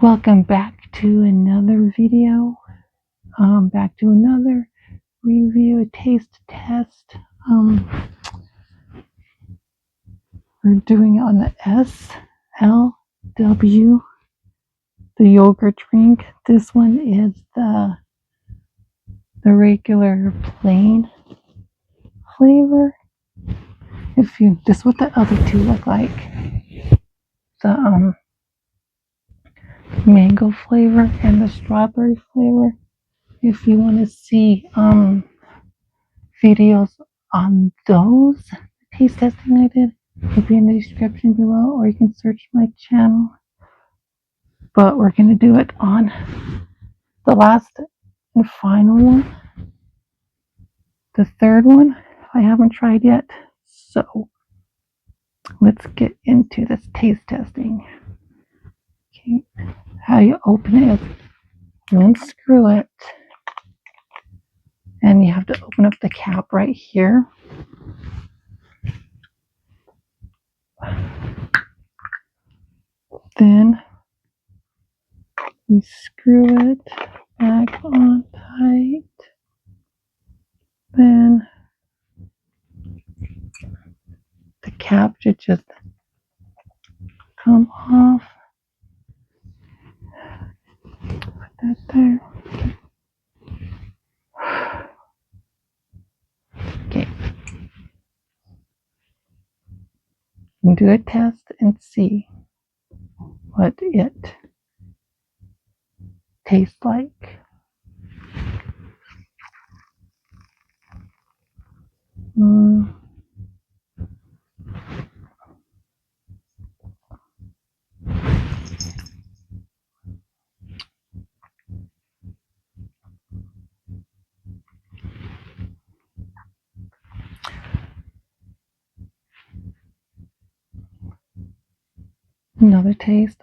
Welcome back to another video. Back to another review, a taste test. We're doing it on the SLW, the yogurt drink. This one is the regular plain flavor. This is what the other two look like. The mango flavor and the strawberry flavor. If you want to see videos on those taste testing I did, it'll be in the description below, or you can search my channel. But we're going to do it on the last and final one, the third one I haven't tried yet. So let's get into this taste testing. Okay, how you open it is you unscrew it, and you have to open up the cap right here. Then you screw it back on tight. Then the cap should just come off. Put that there. Okay. You do a test and see what it tastes like. Another taste.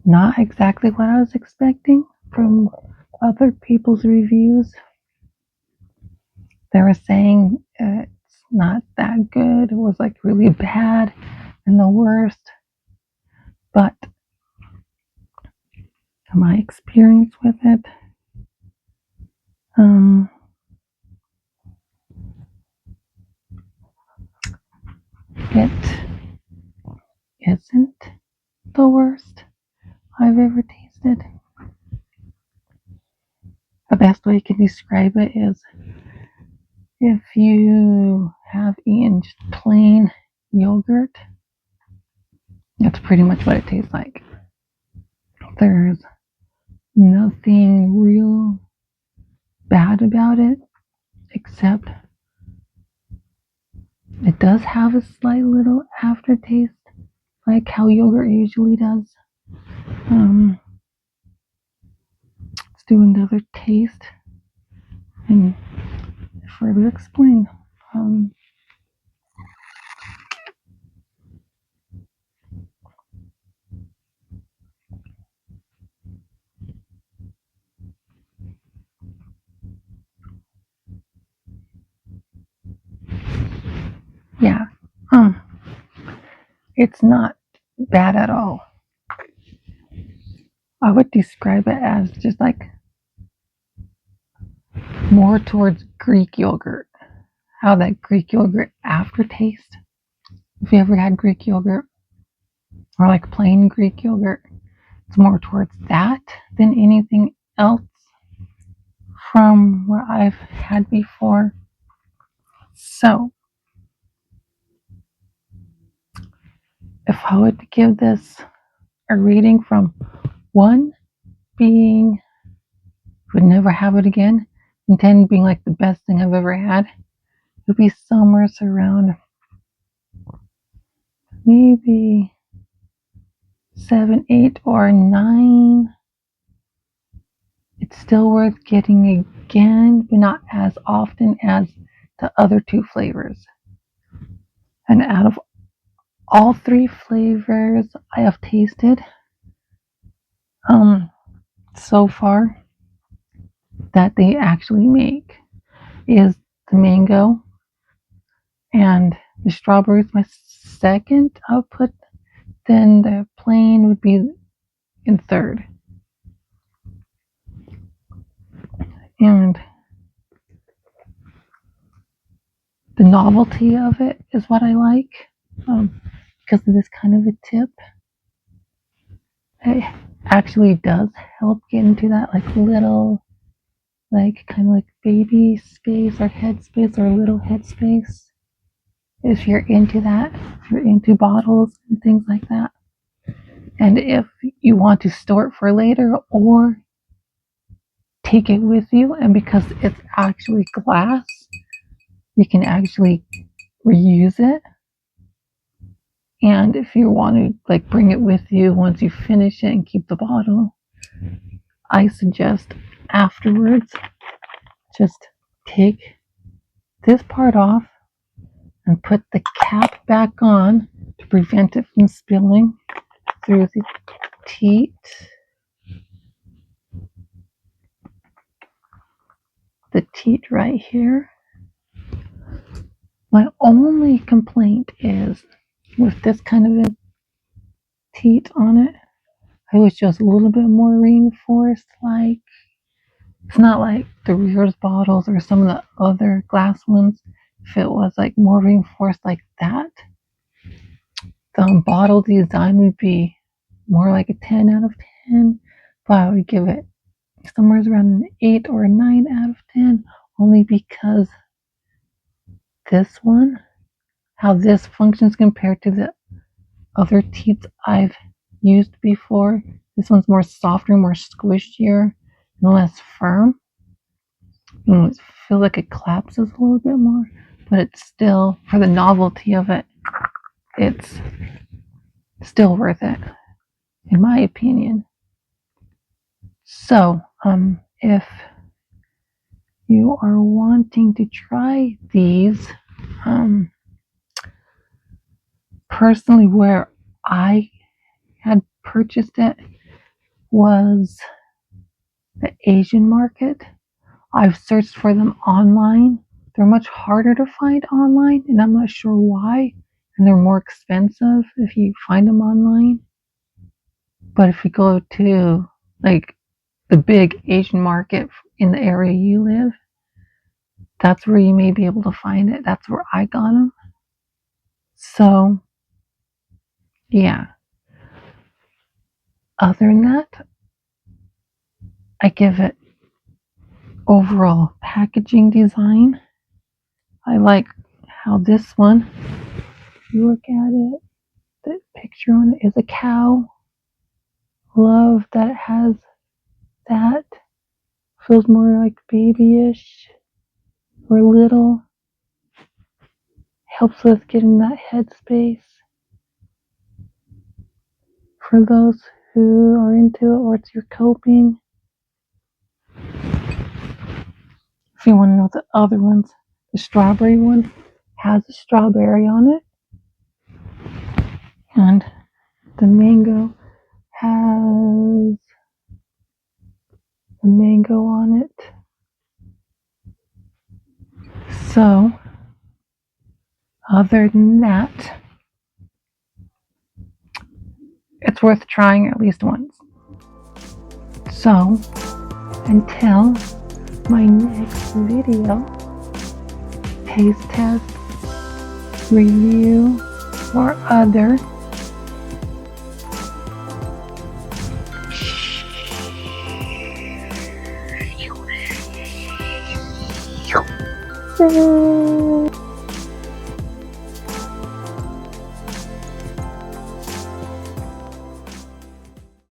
Not exactly what I was expecting from other people's reviews. They were saying it's not that good. It was like really bad and the worst. But my experience with it, it isn't the worst I've ever tasted. The best way I can describe it is if you have eaten just plain yogurt, that's pretty much what it tastes like. There's nothing real bad about it, except it does have a slight little aftertaste, like how yogurt usually does. Let's do another taste and further explain. Yeah, it's not bad at all. I would describe it as just like more towards Greek yogurt. How that Greek yogurt aftertaste. If you ever had Greek yogurt or like plain Greek yogurt, it's more towards that than anything else from what I've had before. So, if I would give this a rating from 1 being would never have it again, and 10 being like the best thing I've ever had, it would be somewhere around maybe 7, 8, or 9. It's still worth getting again, but not as often as the other two flavors. And out of all 3 flavors I have tasted so far that they actually make, is the mango, and the strawberry is my second output. Then the plain would be in third. And the novelty of it is what I like, because of this kind of a tip. It actually does help get into that like little, like kind of like baby space or head space or little head space. If you're into that, if you're into bottles and things like that. And if you want to store it for later or take it with you, and because it's actually glass, you can actually reuse it. And if you want to like bring it with you once you finish it and keep the bottle, I suggest afterwards just take this part off and put the cap back on to prevent it from spilling through the teat. The teat right here. My only complaint is with this kind of a teat on it, I wish just a little bit more reinforced. Like, it's not like the Reader's bottles or some of the other glass ones. If it was like more reinforced like that, the bottle design would be more like a 10 out of 10, but I would give it somewhere around an 8 or a 9 out of 10, only because this one, how this functions compared to the other teats I've used before. This one's more softer, more squishier, and less firm. And it feels like it collapses a little bit more, but it's still, for the novelty of it, it's still worth it, in my opinion. So, if you are wanting to try these, personally, where I had purchased it was the Asian market. I've searched for them online. They're much harder to find online, and I'm not sure why. And they're more expensive if you find them online. But if you go to like the big Asian market in the area you live, that's where you may be able to find it. That's where I got them. So, yeah. Other than that, I give it overall packaging design. I like how this one, if you look at it, the picture on it is a cow. Love that it has that. Feels more like babyish or little. Helps with getting that headspace. For those who are into it or it's your coping. If you want to know the other ones, the strawberry one has a strawberry on it. And the mango has the mango on it. So, other than that, it's worth trying at least once. So, until my next video, taste test, review, or other,